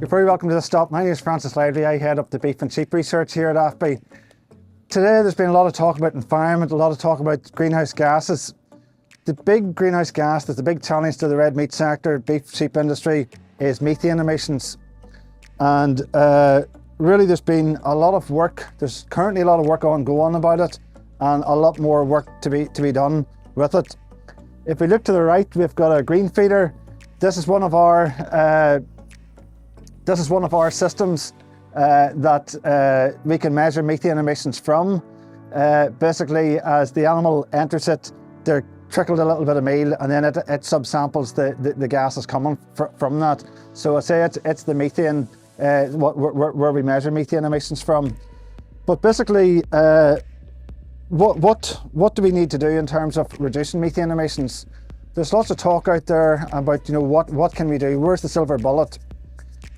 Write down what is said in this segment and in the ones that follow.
You're very welcome to the stop. My name is Francis Lively. I head up the beef and sheep research here at AFBI. Today there's been a lot of talk about environment, a lot of talk about greenhouse gases. The big greenhouse gas that's the big challenge to the red meat sector, beef sheep industry, is methane emissions. And really there's been a lot of work, there's currently a lot of work ongoing about it, and a lot more work to be done with it. If we look to the right, we've got a green feeder. This is one of our systems that we can measure methane emissions from. Basically, as the animal enters it, they're trickled a little bit of meal, and then it subsamples the gases coming from that. So I say it's the methane where we measure methane emissions from. But basically, what do we need to do in terms of reducing methane emissions? There's lots of talk out there about what can we do? Where's the silver bullet?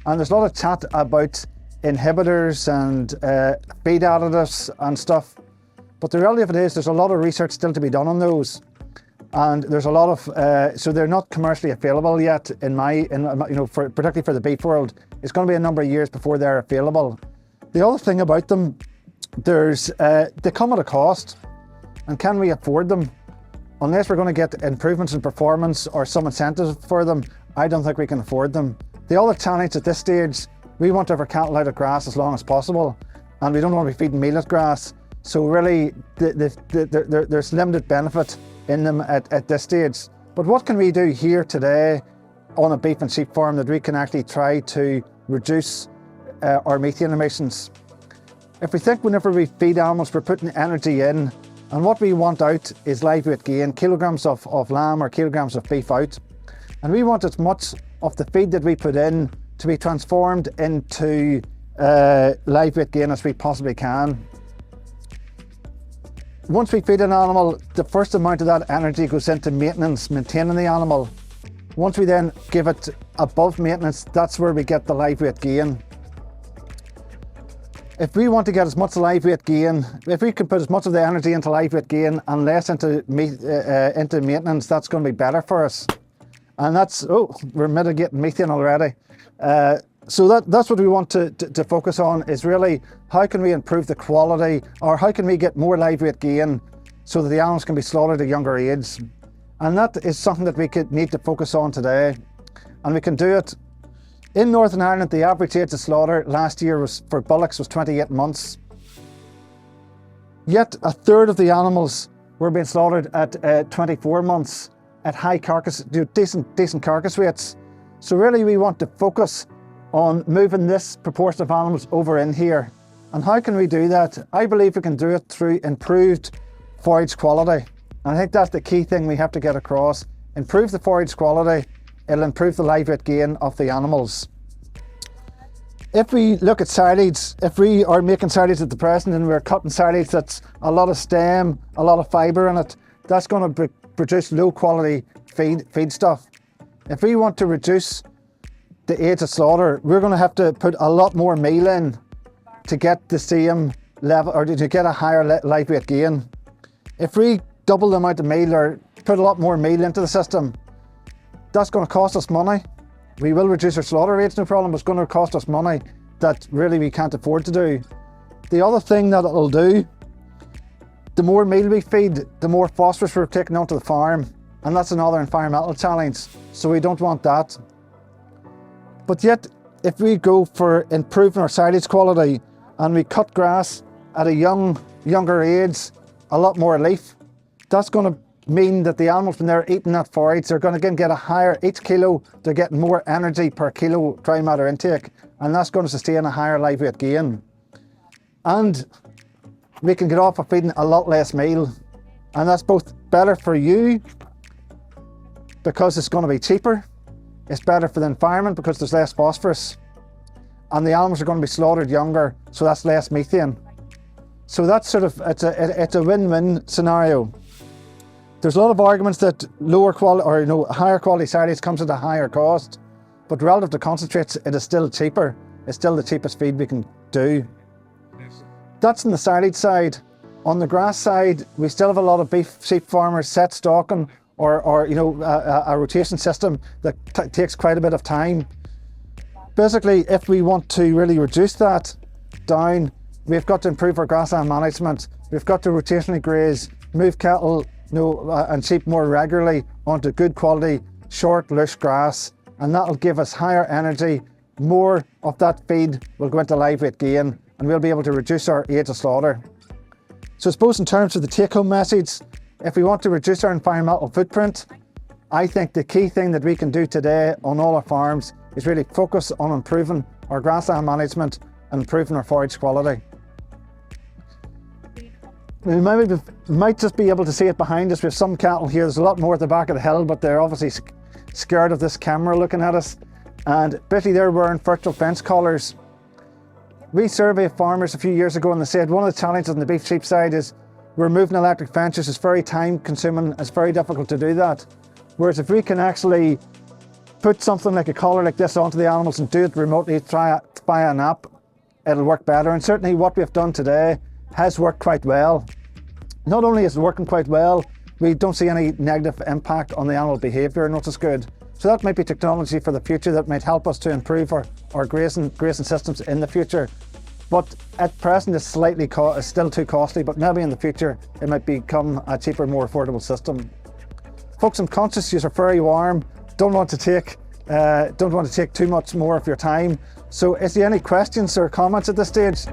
And there's a lot of chat about inhibitors and feed additives and stuff. But the reality of it is there's a lot of research still to be done on those. And there's a lot of, so they're not commercially available yet particularly for the beef world. It's going to be a number of years before they're available. The other thing about them, they come at a cost. And can we afford them? Unless we're going to get improvements in performance or some incentive for them, I don't think we can afford them. The other challenge at this stage, we want to have our cattle out of grass as long as possible, and we don't want to be feeding meal at grass. So really, there's limited benefit in them at this stage. But what can we do here today on a beef and sheep farm that we can actually try to reduce our methane emissions? If we think whenever we feed animals, we're putting energy in, and what we want out is live weight gain, kilograms of lamb or kilograms of beef out. And we want as much of the feed that we put in to be transformed into live weight gain as we possibly can. Once we feed an animal, the first amount of that energy goes into maintenance, maintaining the animal. Once we then give it above maintenance, that's where we get the live weight gain. If we want to get as much live weight gain, if we can put as much of the energy into live weight gain and less into maintenance, that's going to be better for us. And that's, we're mitigating methane already. So that's what we want to focus on, is really how can we improve the quality, or how can we get more live weight gain so that the animals can be slaughtered at younger age. And that is something that we need to focus on today. And we can do it. In Northern Ireland, the average age of slaughter last year for bullocks was 28 months. Yet a third of the animals were being slaughtered at 24 months at high carcass, decent carcass weights. So really we want to focus on moving this proportion of animals over in here. And how can we do that? I believe we can do it through improved forage quality. And I think that's the key thing we have to get across. Improve the forage quality, it'll improve the live weight gain of the animals. If we look at silage, if we are making silage at the present and we're cutting silage that's a lot of stem, a lot of fibre in it, that's going to produce low quality feed stuff. If we want to reduce the age of slaughter, we're going to have to put a lot more meal in to get the same level, or to get a higher live weight gain. If we double the amount of meal or put a lot more meal into the system, that's going to cost us money. We will reduce our slaughter rates, no problem, but it's going to cost us money that really we can't afford to do. The other thing that it'll do, the more meal we feed, the more phosphorus we're taking onto the farm, and that's another environmental challenge, so we don't want that. But yet, if we go for improving our silage quality and we cut grass at a younger age, a lot more leaf, that's going to mean that the animals, when they're eating that forage, they're going to get a higher, each kilo, they're getting more energy per kilo dry matter intake, and that's going to sustain a higher live weight gain. And we can get off of feeding a lot less meal, and that's both better for you because it's going to be cheaper, it's better for the environment because there's less phosphorus, and the animals are going to be slaughtered younger, so that's less methane. So that's sort of, it's a win-win scenario. There's a lot of arguments that lower quality or higher quality silage comes at a higher cost, but relative to concentrates, it is still cheaper. It's still the cheapest feed we can do. That's on the silage side. On the grass side, we still have a lot of beef sheep farmers set stocking or a rotation system that takes quite a bit of time. Basically, if we want to really reduce that down, we've got to improve our grassland management. We've got to rotationally graze, move cattle and sheep more regularly onto good quality, short, lush grass, and that'll give us higher energy. More of that feed will go into live weight gain, and we'll be able to reduce our age of slaughter. So I suppose in terms of the take-home message, if we want to reduce our environmental footprint, I think the key thing that we can do today on all our farms is really focus on improving our grassland management and improving our forage quality. We might just be able to see it behind us. We have some cattle here. There's a lot more at the back of the hill, but they're obviously scared of this camera looking at us. And basically they're wearing virtual fence collars. We surveyed farmers a few years ago and they said one of the challenges on the beef sheep side is removing electric fences is very time consuming. It's very difficult to do that. Whereas if we can actually put something like a collar like this onto the animals and do it remotely via an app, it'll work better. And certainly what we've done today has worked quite well. Not only is it working quite well, we don't see any negative impact on the animal behaviour, and which is good. So that might be technology for the future that might help us to improve our grazing systems in the future. But at present it's still too costly, but maybe in the future it might become a cheaper, more affordable system. Folks, I'm conscious you're very warm, don't want to take too much more of your time. So is there any questions or comments at this stage?